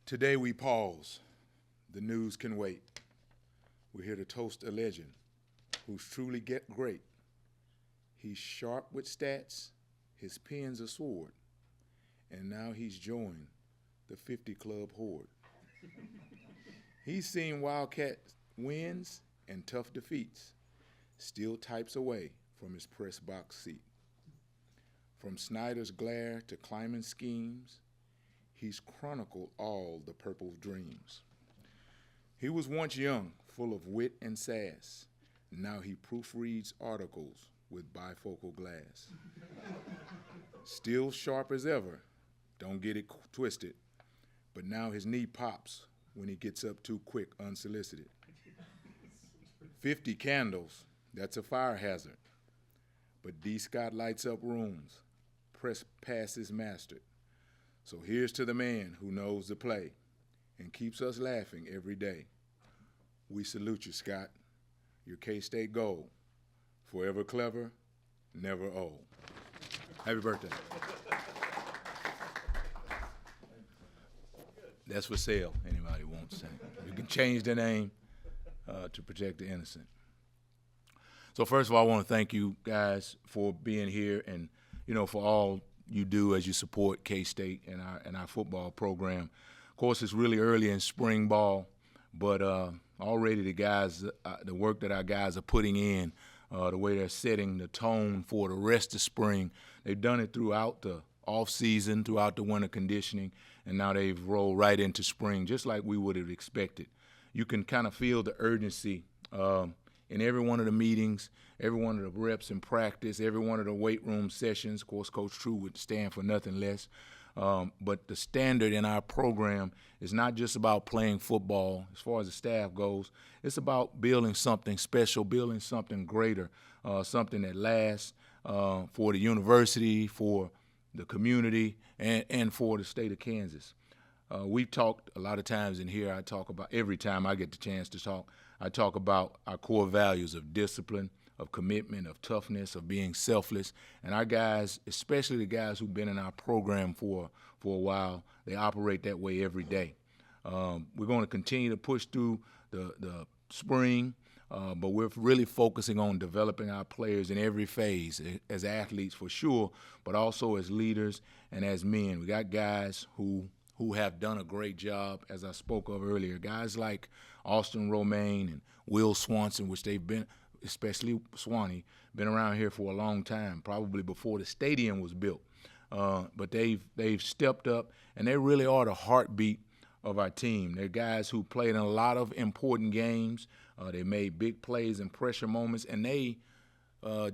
Today we pause. The news can wait. We're here to toast a legend who's truly great. He's sharp with stats, his pen's a sword, and now he's joined the 50 Club horde. He's seen Wildcats wins and tough defeats, still types away from his press box seat. From Snyder's glare to climbing schemes, he's chronicled all the purple dreams. He was once young, full of wit and sass. Now he proofreads articles with bifocal glass. Still sharp as ever, don't get it twisted, but now his knee pops when he gets up too quick unsolicited. 50 candles, that's a fire hazard. But D. Scott lights up rooms, press passes mastered. So here's to the man who knows the play and keeps us laughing every day. We salute you, Scott. Your K-State gold. Forever clever, never old. Happy birthday. That's for sale, anybody wants to. You can change the name to protect the innocent. So first of all, I want to thank you guys for being here and, for all you do as you support K-State and our football program. Of course, it's really early in spring ball, but already the work that our guys are putting in, the way they're setting the tone for the rest of spring, they've done it throughout the off-season, throughout the winter conditioning, and now they've rolled right into spring, just like we would have expected. You can kind of feel the urgency in every one of the meetings, every one of the reps in practice, every one of the weight room sessions. Of course, Coach True would stand for nothing less. But the standard in our program is not just about playing football as far as the staff goes. It's about building something special, building something greater, something that lasts for the university, for the community, and for the state of Kansas. We've talked a lot of times in here. I talk about, every time I get the chance to talk, I talk about our core values of discipline, of commitment, of toughness, of being selfless. And our guys, especially the guys who've been in our program for a while, they operate that way every day. We're going to continue to push through the spring, but we're really focusing on developing our players in every phase, as athletes for sure, but also as leaders and as men. We got guys who have done a great job, as I spoke of earlier. Guys like Austin Romaine and Will Swanson, which they've been, especially Swanee, been around here for a long time, probably before the stadium was built. But they've stepped up, and they really are the heartbeat of our team. They're guys who played in a lot of important games. They made big plays and pressure moments, and they,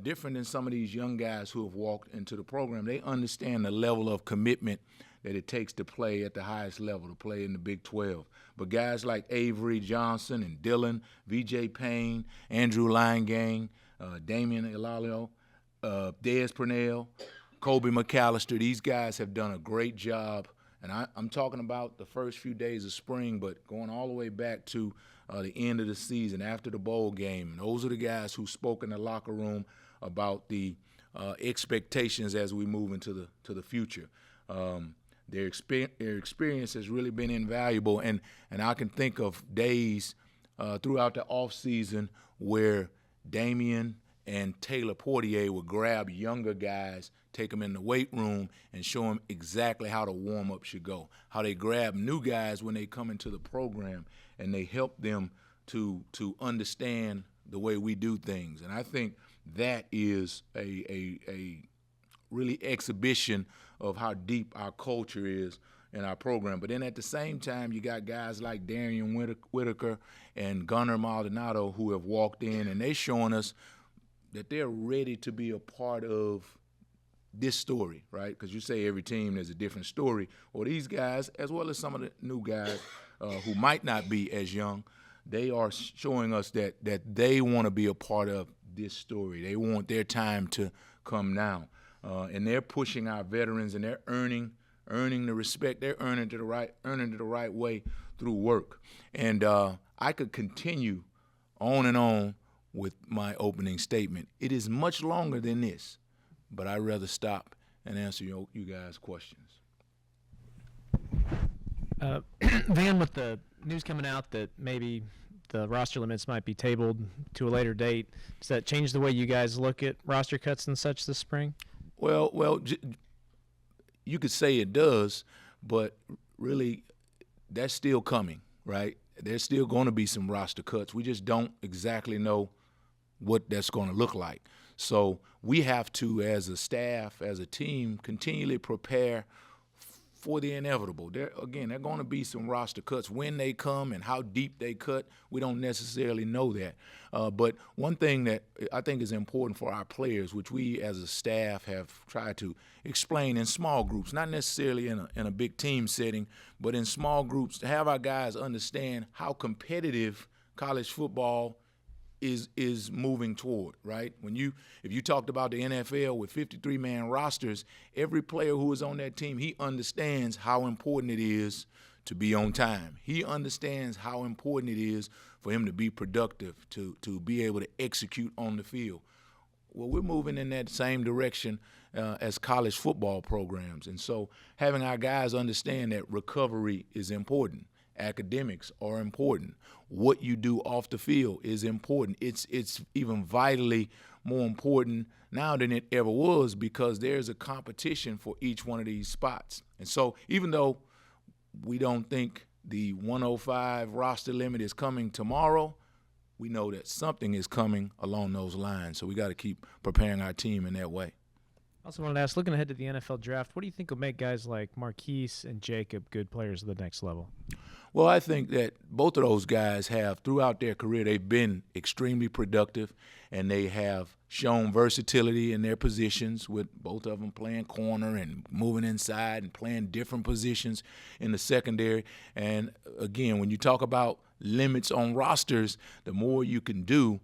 different than some of these young guys who have walked into the program, they understand the level of commitment that it takes to play at the highest level, to play in the Big 12. But guys like Avery Johnson and Dylan, V.J. Payne, Andrew Leingang, Damian Elalio, Dez Purnell, Kobe McAllister, these guys have done a great job. And I'm talking about the first few days of spring, but going all the way back to the end of the season, after the bowl game. And those are the guys who spoke in the locker room about the expectations as we move into the future. Their experience has really been invaluable, and I can think of days throughout the offseason where Damian and Taylor Portier would grab younger guys, take them in the weight room, and show them exactly how the warm-up should go, how they grab new guys when they come into the program, and they help them to understand the way we do things. And I think that is a really exhibition of how deep our culture is in our program. But then at the same time, you got guys like Darian Whitaker and Gunnar Maldonado who have walked in, and they're showing us that they're ready to be a part of this story, right? Because you say every team there's a different story. Well, these guys, as well as some of the new guys who might not be as young, they are showing us that they want to be a part of this story. They want their time to come now. And they're pushing our veterans, and they're earning the respect. They're earning it the right way through work. And I could continue on and on with my opening statement. It is much longer than this, but I'd rather stop and answer you guys' questions. Van, with the news coming out that maybe the roster limits might be tabled to a later date, does that change the way you guys look at roster cuts and such this spring? Well, you could say it does, but really that's still coming, right? There's still going to be some roster cuts. We just don't exactly know what that's going to look like. So we have to, as a staff, as a team, continually prepare for the inevitable. There are going to be some roster cuts. When they come and how deep they cut, we don't necessarily know that. But one thing that I think is important for our players, which we as a staff have tried to explain in small groups, not necessarily in a big team setting, but in small groups, to have our guys understand how competitive college football is moving toward, right? If you talked about the NFL with 53-man rosters, every player who is on that team, he understands how important it is to be on time. He understands how important it is for him to be productive, to be able to execute on the field. Well, we're moving in that same direction as college football programs. And so having our guys understand that recovery is important. Academics are important. What you do off the field is important. It's even vitally more important now than it ever was because there's a competition for each one of these spots. And so even though we don't think the 105 roster limit is coming tomorrow, we know that something is coming along those lines. So we got to keep preparing our team in that way. I also wanted to ask, looking ahead to the NFL draft, what do you think will make guys like Marquise and Jacob good players at the next level? Well, I think that both of those guys have, throughout their career, they've been extremely productive, and they have shown versatility in their positions, with both of them playing corner and moving inside and playing different positions in the secondary. And, again, when you talk about limits on rosters, the more you can do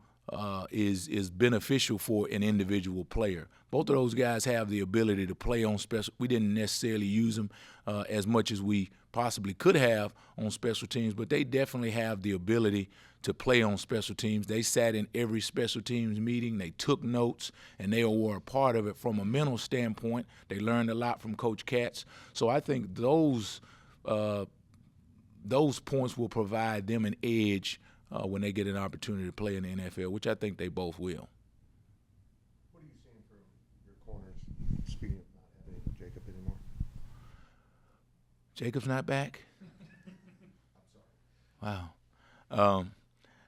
is beneficial for an individual player. Both of those guys have the ability to play on special. We didn't necessarily use them as much as we possibly could have on special teams, but they definitely have the ability to play on special teams. They sat in every special teams meeting. They took notes, and they were a part of it from a mental standpoint. They learned a lot from Coach Katz. So I think those points will provide them an edge when they get an opportunity to play in the NFL, which I think they both will. What are you seeing from your corners, speaking of not having Jacob anymore? Jacob's not back? I'm sorry. Wow.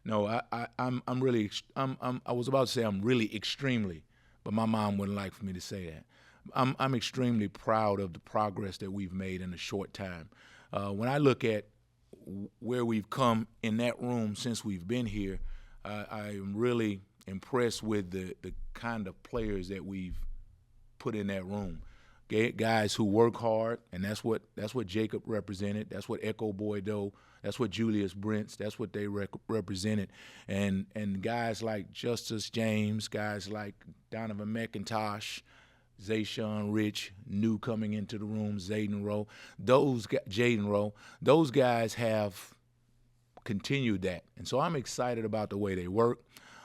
No, I'm really. I was about to say I'm really extremely, but my mom wouldn't like for me to say that. I'm extremely proud of the progress that we've made in a short time. When I look at where we've come in that room since we've been here, I am really impressed with the kind of players that we've put in that room. Guys who work hard, and that's what Jacob represented. That's what Echo Boydo. That's what Julius Brents. That's what they represented. And guys like Justice James, guys like Donovan McIntosh, Zayshawn Rich, new coming into the room, Jaden Rowe. Those guys have continued that. And so I'm excited about the way they work.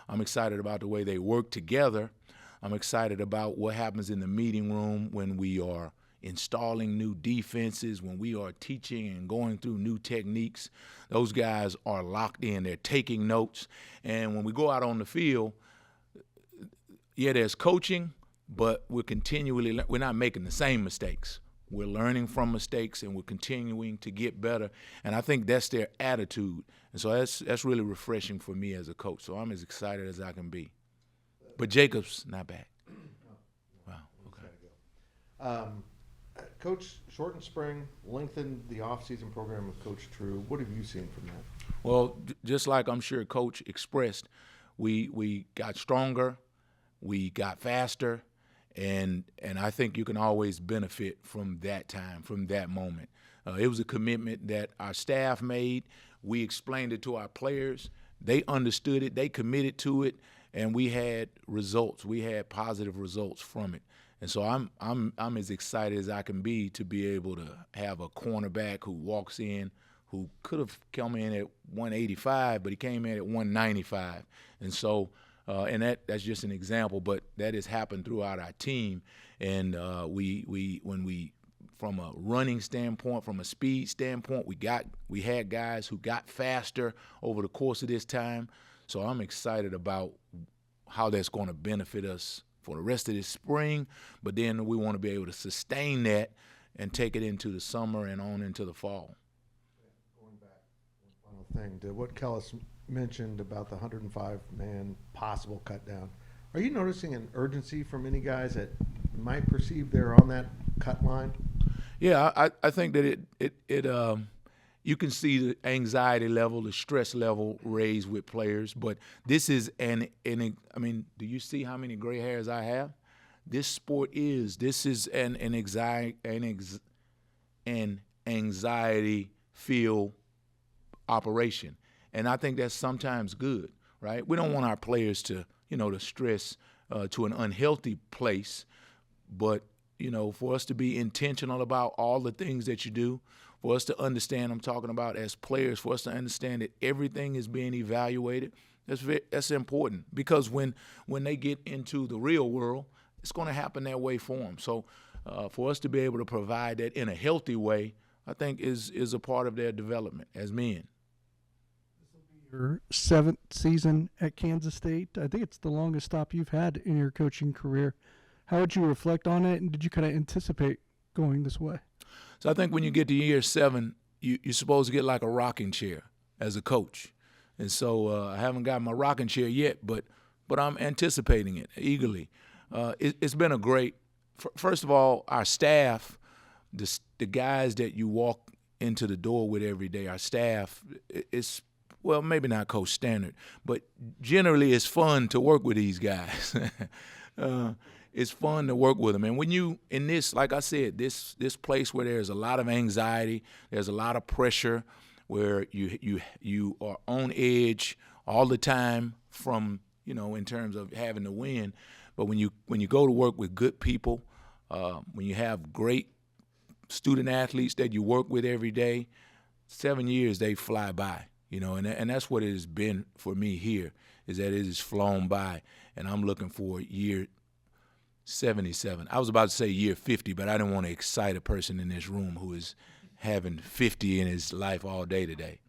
I'm excited about the way they work together. I'm excited about what happens in the meeting room when we are installing new defenses, when we are teaching and going through new techniques. Those guys are locked in. They're taking notes. And when we go out on the field, yeah, there's coaching, but we're not making the same mistakes. We're learning from mistakes, and we're continuing to get better. And I think that's their attitude. And so that's really refreshing for me as a coach. So I'm as excited as I can be. But Jacob's not back. Wow. Okay. Coach, shortened spring, lengthened the offseason program with Coach True. What have you seen from that? Well, just like I'm sure Coach expressed, we got stronger, we got faster, and I think you can always benefit from that time, from that moment. It was a commitment that our staff made. We explained it to our players. They understood it. They committed to it, and we had results. We had positive results from it. And so I'm as excited as I can be to be able to have a cornerback who walks in, who could have come in at 185, but he came in at 195. And so and that's just an example, but that has happened throughout our team. And when we from a running standpoint, from a speed standpoint. We had guys who got faster over the course of this time. So I'm excited about how that's going to benefit us for the rest of this spring. But then we want to be able to sustain that and take it into the summer and on into the fall. Going back, one final thing to what Kellis mentioned about the 105-man possible cut down. Are you noticing an urgency from any guys that might perceive they're on that cut line? Yeah, I think that it you can see the anxiety level, the stress level raised with players. But this is I mean, do you see how many gray hairs I have? This is an anxiety-filled operation. And I think that's sometimes good, right? We don't want our players to stress to an unhealthy place, but, for us to be intentional about all the things that you do, for us to understand, I'm talking about as players, for us to understand that everything is being evaluated, that's important. Because when they get into the real world, it's going to happen that way for them. So for us to be able to provide that in a healthy way, I think is a part of their development as men. Your 7th season at Kansas State. I think it's the longest stop you've had in your coaching career. How would you reflect on it, and did you kind of anticipate going this way? So I think when you get to year 7, you're supposed to get like a rocking chair as a coach. And so I haven't got my rocking chair yet, but I'm anticipating it eagerly. It's been a great – first of all, our staff, the guys that you walk into the door with every day, our staff, it's – well, maybe not Coach Standard, but generally it's fun to work with these guys. It's fun to work with them. And when you, in this, like I said, this place where there's a lot of anxiety, there's a lot of pressure, where you are on edge all the time from, in terms of having to win. But when you go to work with good people, when you have great student athletes that you work with every day, 7 years, they fly by. And that's what it has been for me here, is that it has flown by, and I'm looking for year 77. I was about to say year 50, but I didn't want to excite a person in this room who is having 50 in his life all day today.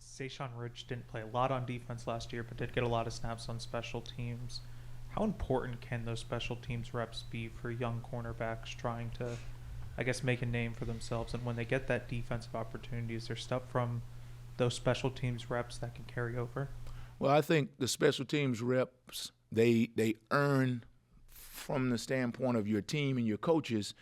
Zayshawn Ridge didn't play a lot on defense last year, but did get a lot of snaps on special teams. How important can those special teams reps be for young cornerbacks trying to, I guess, make a name for themselves? And when they get that defensive opportunity, is there stuff from those special teams reps that can carry over? Well, I think the special teams reps, they earn, from the standpoint of your team and your coaches,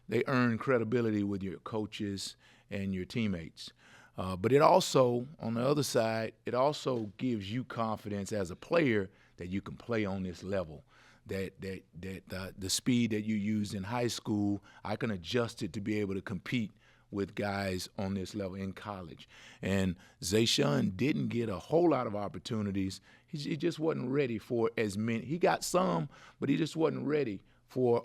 they earn credibility with your coaches and your teammates. But it also, on the other side, it also gives you confidence as a player that you can play on this level. That the speed that you used in high school, I can adjust it to be able to compete with guys on this level in college. And Zayshawn didn't get a whole lot of opportunities. He just wasn't ready for as many. He got some, but he just wasn't ready for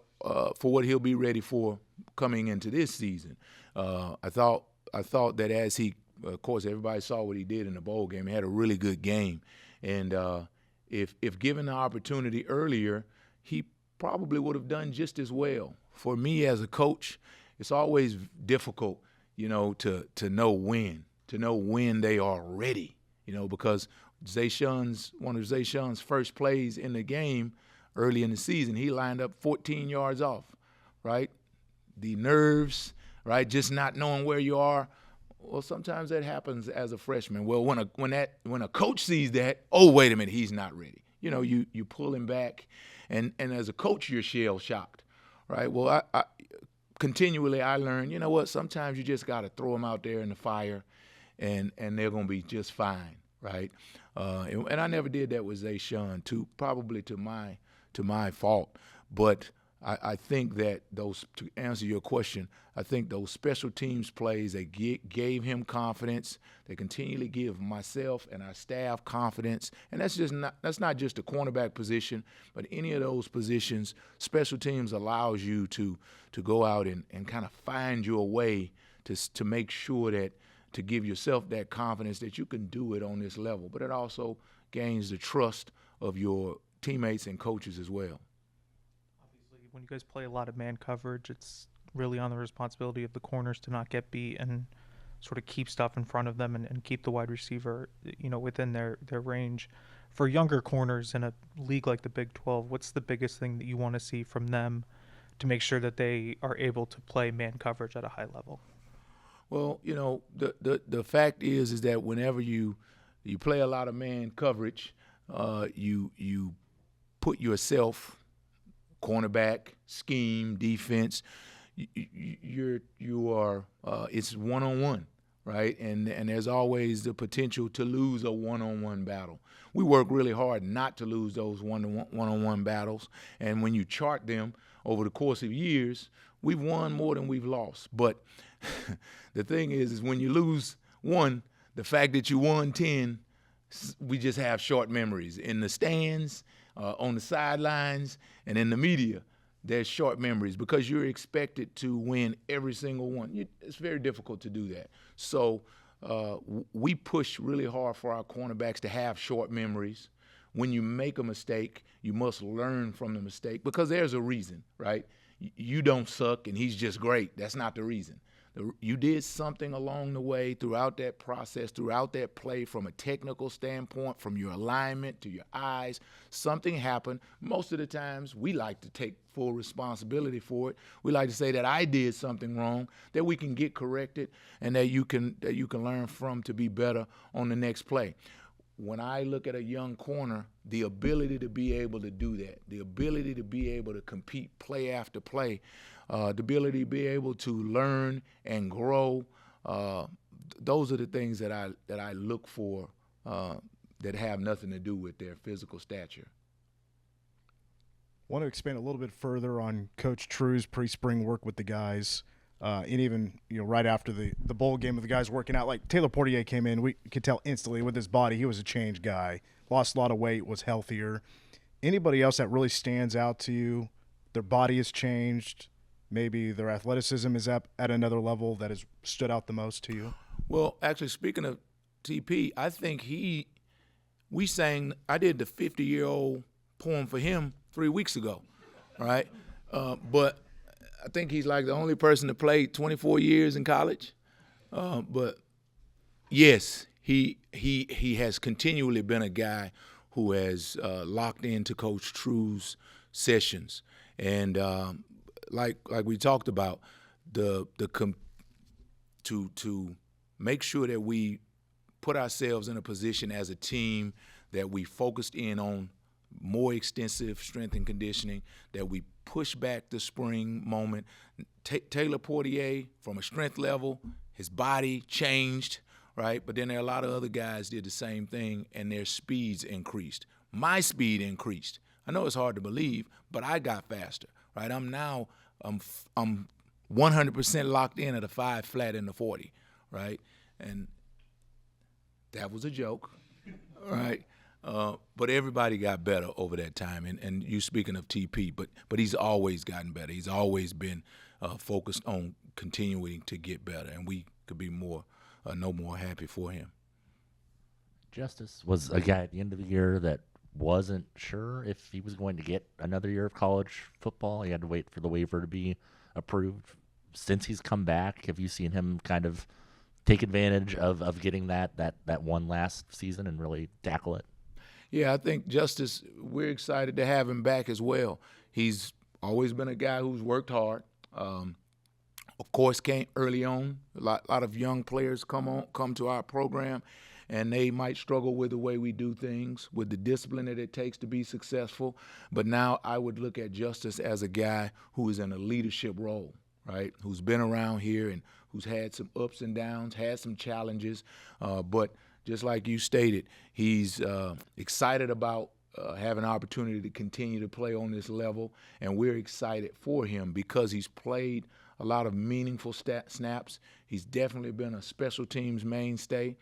what he'll be ready for coming into this season. I thought that as he, of course, everybody saw what he did in the bowl game. He had a really good game, and if given the opportunity earlier, he probably would have done just as well. For me as a coach, it's always difficult, to know when they are ready, because one of Zayshawn's first plays in the game early in the season, he lined up 14 yards off, right? The nerves, right, just not knowing where you are. Well, sometimes that happens as a freshman. Well, when a coach sees that, oh, wait a minute, he's not ready. You pull him back, and as a coach, you're shell-shocked, right? Well, I continually I learn, sometimes you just got to throw them out there in the fire, and they're going to be just fine, right? And I never did that with Zayshawn, probably to my fault. But I think that to answer your question, I think those special teams plays, they gave him confidence. They continually give myself and our staff confidence. And that's not just the cornerback position, but any of those positions. Special teams allows you to go out and kind of find your way to make sure that, to give yourself that confidence that you can do it on this level. But it also gains the trust of your teammates and coaches as well. Obviously, when you guys play a lot of man coverage, it's really on the responsibility of the corners to not get beat and sort of keep stuff in front of them and keep the wide receiver, within their range. For younger corners in a league like the Big 12, what's the biggest thing that you want to see from them to make sure that they are able to play man coverage at a high level? Well, the fact is that whenever you play a lot of man coverage, you put yourself, cornerback, scheme, defense, you are it's one-on-one, right? And there's always the potential to lose a one-on-one battle. We work really hard not to lose those one-on-one battles, and when you chart them over the course of years, we've won more than we've lost. But the thing is when you lose one, the fact that you won 10, we just have short memories. In the stands, on the sidelines, and in the media, there's short memories because you're expected to win every single one. It's very difficult to do that. So we push really hard for our cornerbacks to have short memories. When you make a mistake, you must learn from the mistake because there's a reason, right? You don't suck and he's just great. That's not the reason. You did something along the way throughout that process, throughout that play, from a technical standpoint, from your alignment to your eyes. Something happened. Most of the times, we like to take full responsibility for it. We like to say that I did something wrong, that we can get corrected, and that you can learn from to be better on the next play. When I look at a young corner, the ability to be able to do that, the ability to be able to compete play after play, the ability to be able to learn and grow, those are the things that I look for that have nothing to do with their physical stature. I want to expand a little bit further on Coach True's pre-spring work with the guys, and even right after the bowl game with the guys working out. Like Taylor Portier came in, we could tell instantly with his body he was a changed guy, lost a lot of weight, was healthier. Anybody else that really stands out to you? Their body has changed. Maybe their athleticism is up at another level that has stood out the most to you? Well, actually, speaking of TP, I think I did the 50-year-old poem for him 3 weeks ago, right? But I think he's like the only person to play 24 years in college. But yes, he has continually been a guy who has locked into Coach True's sessions. And like we talked about, to make sure that we put ourselves in a position as a team that we focused in on more extensive strength and conditioning, that we push back the spring moment. Taylor Portier, from a strength level, his body changed, right? But then there are a lot of other guys did the same thing, and their speeds increased. My speed increased. I know it's hard to believe, but I got faster, right? I'm 100% locked in at a 5 flat in the 40, right? And that was a joke, right? But everybody got better over that time. And you speaking of TP, but he's always gotten better. He's always been focused on continuing to get better, and we could be no more happy for him. Justice was a guy at the end of the year that wasn't sure if he was going to get another year of college football. He had to wait for the waiver to be approved. Since he's come back, have you seen him kind of take advantage of getting that one last season and really tackle it? Yeah, I think Justice, we're excited to have him back as well. He's always been a guy who's worked hard. Of course, came early on. A lot of young players come to our program, and they might struggle with the way we do things, with the discipline that it takes to be successful. But now I would look at Justice as a guy who is in a leadership role, right, who's been around here and who's had some ups and downs, had some challenges. But just like you stated, he's excited about having an opportunity to continue to play on this level, and we're excited for him because he's played a lot of meaningful snaps. He's definitely been a special teams mainstay.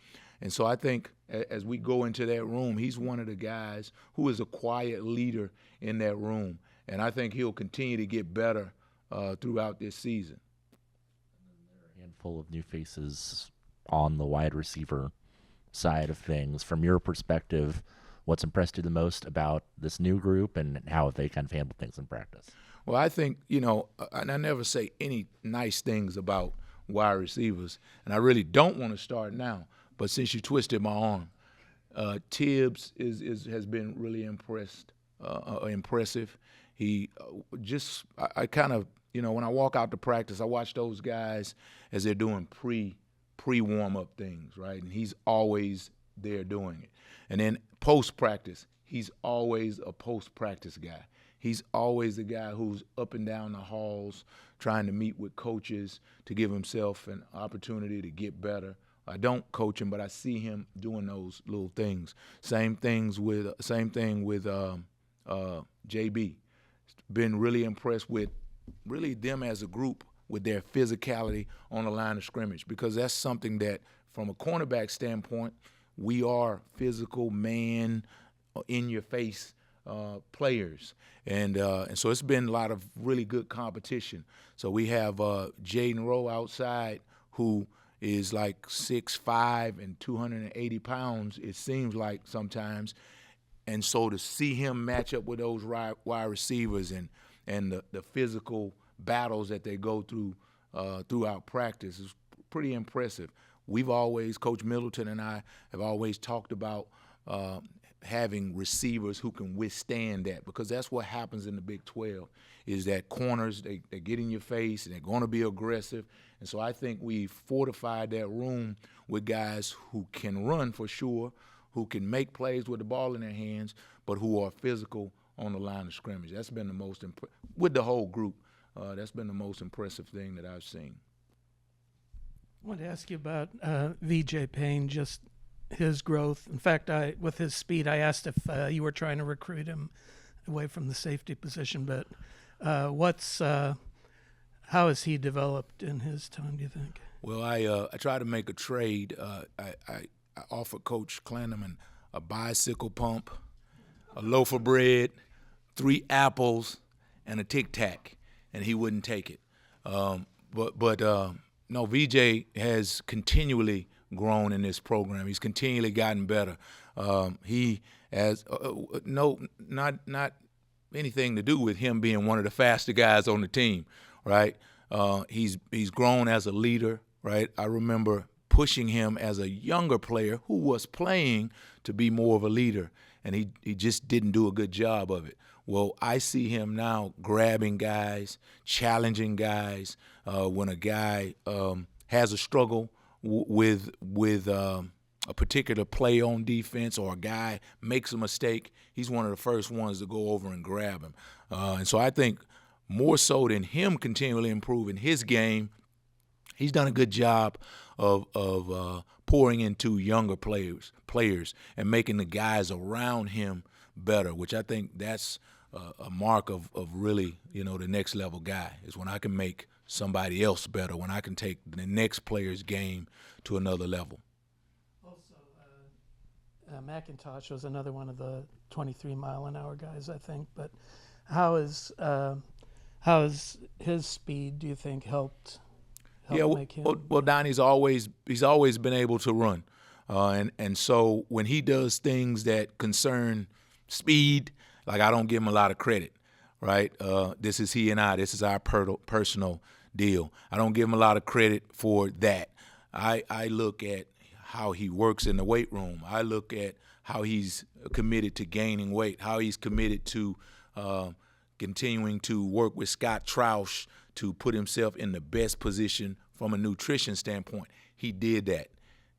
And so I think as we go into that room, he's one of the guys who is a quiet leader in that room. And I think he'll continue to get better throughout this season. A handful of new faces on the wide receiver side of things. From your perspective, what's impressed you the most about this new group and how have they kind of handled things in practice? Well, I think, and I never say any nice things about wide receivers, and I really don't want to start now. But since you twisted my arm, Tibbs has been really impressive. He I kind of, when I walk out to practice, I watch those guys as they're doing pre-warm-up things, right? And he's always there doing it. And then post-practice, he's always a post-practice guy. He's always the guy who's up and down the halls trying to meet with coaches to give himself an opportunity to get better. I don't coach him, but I see him doing those little things. Same thing with JB. Been really impressed with really them as a group with their physicality on the line of scrimmage, because that's something that, from a cornerback standpoint, we are physical, man, in-your-face players. And so it's been a lot of really good competition. So we have Jaden Rowe outside, who is like 6'5" and 280 pounds, it seems like sometimes. And so to see him match up with those wide receivers and the physical battles that they go through throughout practice is pretty impressive. Coach Middleton and I have always talked about having receivers who can withstand that, because that's what happens in the Big 12, is that corners, they get in your face and they're going to be aggressive. And so I think we've fortified that room with guys who can run for sure, who can make plays with the ball in their hands, but who are physical on the line of scrimmage. That's been the most with the whole group. That's been the most impressive thing that I've seen. I wanted to ask you about VJ Payne, just his growth. In fact, with his speed, I asked if you were trying to recruit him away from the safety position, but how has he developed in his time, do you think? Well, I tried to make a trade. I offered Coach Clanderman a bicycle pump, a loaf of bread, 3 apples, and a Tic Tac, and he wouldn't take it. No, VJ has continually grown in this program. He's continually gotten better. He has not anything to do with him being one of the faster guys on the team, right? He's grown as a leader, right? I remember pushing him as a younger player who was playing to be more of a leader, and he just didn't do a good job of it. Well, I see him now grabbing guys, challenging guys. When a guy has a struggle with a particular play on defense, or a guy makes a mistake, he's one of the first ones to go over and grab him. And so I think more so than him continually improving his game, he's done a good job of pouring into younger players and making the guys around him better, which I think that's a mark of really, the next level guy, is when I can make somebody else better, when I can take the next player's game to another level. Also, McIntosh was another one of the 23-mile-an-hour guys, I think. But how is his speed, do you think, helped make him? Well, Donnie's always been able to run, and so when he does things that concern speed, like, I don't give him a lot of credit, right? This is he and I. This is our personal deal. I don't give him a lot of credit for that. I look at how he works in the weight room. I look at how he's committed to gaining weight, how he's committed to continuing to work with Scott Troush to put himself in the best position from a nutrition standpoint. He did that.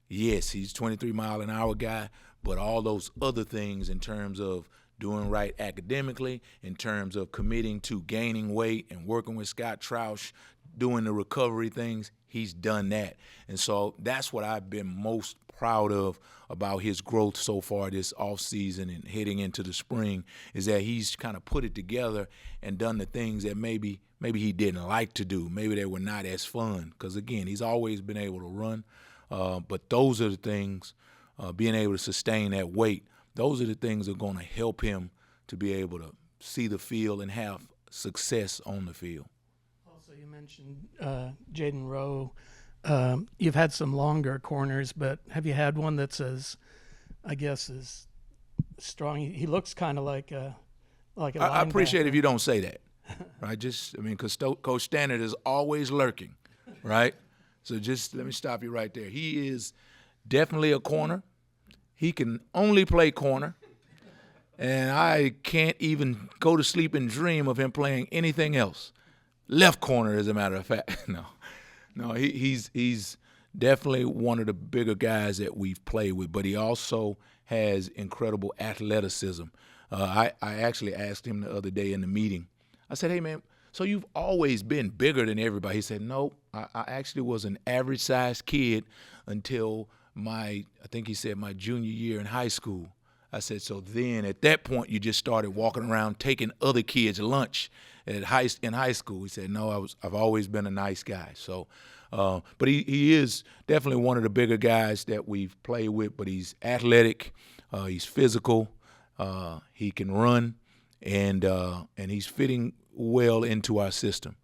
Yes, he's 23-mile-an-hour guy, but all those other things in terms of doing right academically, in terms of committing to gaining weight and working with Scott Troush, doing the recovery things, he's done that. And so that's what I've been most proud of about his growth so far this offseason and heading into the spring, is that he's kind of put it together and done the things that maybe he didn't like to do. Maybe they were not as fun, because, again, he's always been able to run. But those are the things, being able to sustain that weight, those are the things that are going to help him to be able to see the field and have success on the field. Also, you mentioned Jaden Rowe. You've had some longer corners, but have you had one that's as strong? He looks kind of like a linebacker. I appreciate if you don't say that. right? Because Coach Stannard is always lurking, right? So just let me stop you right there. He is definitely a corner. He can only play corner. And I can't even go to sleep and dream of him playing anything else. Left corner, as a matter of fact. No, he's definitely one of the bigger guys that we've played with, but he also has incredible athleticism. I actually asked him the other day in the meeting. I said, hey, man, so you've always been bigger than everybody. He said, no, I actually was an average-sized kid until I think he said my junior year in high school. I said, so then at that point you just started walking around taking other kids' lunch in high school. He said, no, I've always been a nice guy. So, but he is definitely one of the bigger guys that we've played with. But he's athletic, he's physical, he can run, and he's fitting well into our system.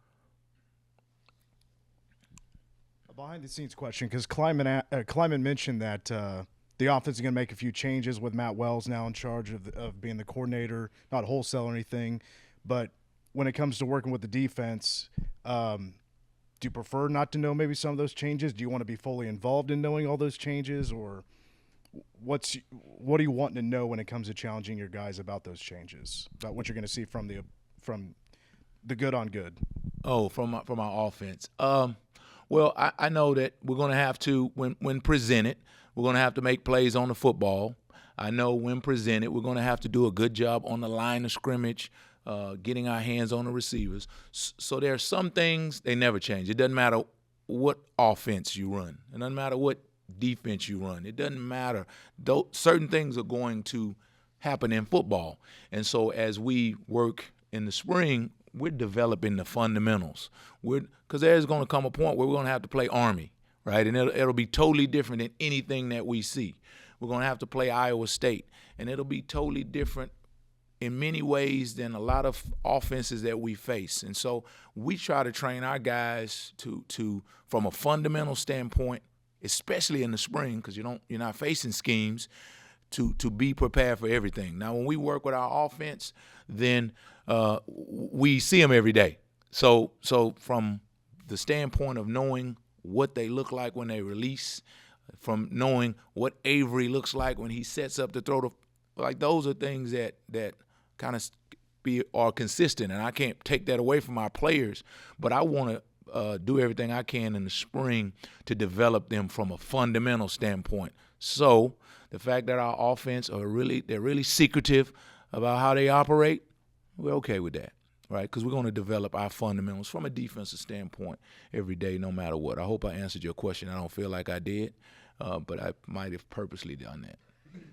A behind-the-scenes question, because Kleiman mentioned that the offense is going to make a few changes with Matt Wells now in charge of being the coordinator, not wholesale or anything. But when it comes to working with the defense, do you prefer not to know maybe some of those changes? Do you want to be fully involved in knowing all those changes, or what are you wanting to know when it comes to challenging your guys about those changes, about what you're going to see from the good on good? Oh, from our offense. Well, I know that we're going to have to, when presented, we're going to have to make plays on the football. I know when presented, we're going to have to do a good job on the line of scrimmage, getting our hands on the receivers. So there are some things, they never change. It doesn't matter what offense you run. It doesn't matter what defense you run. It doesn't matter. Certain things are going to happen in football. And so as we work in the spring, we're developing the fundamentals. Because there's going to come a point where we're going to have to play Army, right? And it'll be totally different than anything that we see. We're going to have to play Iowa State, and it'll be totally different in many ways than a lot of offenses that we face. And so we try to train our guys to from a fundamental standpoint, especially in the spring, because you're not facing schemes, to be prepared for everything. Now, when we work with our offense, then we see them every day. So from the standpoint of knowing what they look like when they release, from knowing what Avery looks like when he sets up to throw those are things that kind of are consistent, and I can't take that away from our players. But I want to do everything I can in the spring to develop them from a fundamental standpoint. So the fact that our offense they're really secretive about how they operate, we're okay with that, right? Because we're going to develop our fundamentals from a defensive standpoint every day, no matter what. I hope I answered your question. I don't feel like I did, but I might have purposely done that.